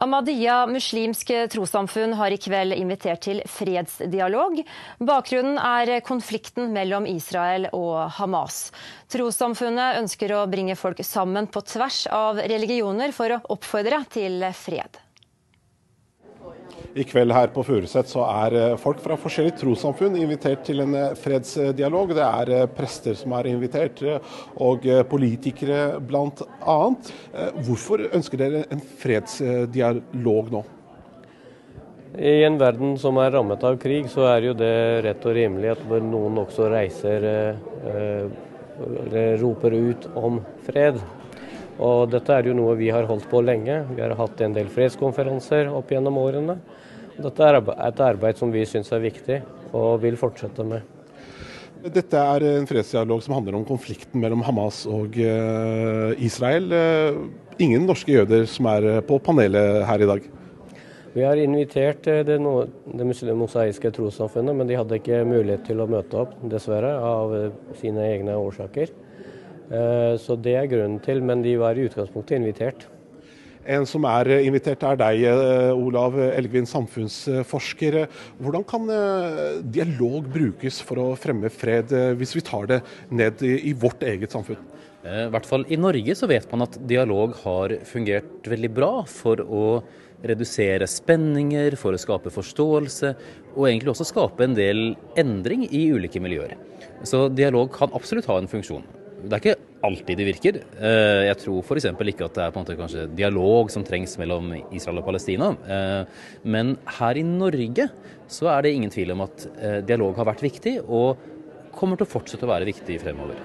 Ahmadiyya muslimske trossamfunn har I kveld invitert til fredsdialog. Bakgrunnen konflikten mellom Israel og Hamas. Trossamfunnet ønsker å bringe folk sammen på tvers av religioner for å oppfordre til fred. I kveld her på Furuset så folk fra forskjellige trossamfunn invitert til en fredsdialog. Det prester som invitert, og politikere blant annet. Hvorfor ønsker dere en fredsdialog nå? I en verden som rammet av krig, så jo det rett og rimelig at noen også reiser eller roper ut om fred. Og dette jo noe vi har holdt på lenge. Vi har hatt en del fredskonferanser opp gjennom årene. Dette et arbeid som vi synes viktig og vil fortsette med. Dette en fredsdialog som handler om konflikten mellom Hamas og Israel. Ingen norske jøder som på panelet her I dag. Vi har invitert det mosaiske trossamfunnet, men de hadde ikke mulighet til å møte opp, dessverre, av sine egne årsaker. Så det grunnen til, men de var I utgangspunktet invitert. En som invitert deg, Olav Elgvin, samfunnsforsker. Hvordan kan dialog brukes for å fremme fred, hvis vi tar det ned I vårt eget samfunn? I hvert fall I Norge så vet man at dialog har fungert veldig bra for å redusere spenninger, for å skape forståelse, og egentlig også skape en del endring I ulike miljøer. Så dialog kan absolutt ha en funksjon. Det ikke alltid det virker. Jeg tror for eksempel ikke at det på en måte kanskje dialog som trengs mellom Israel og Palestina. Men her I Norge så det ingen tvil om at dialog har vært viktig og kommer til å fortsette å være viktig fremover.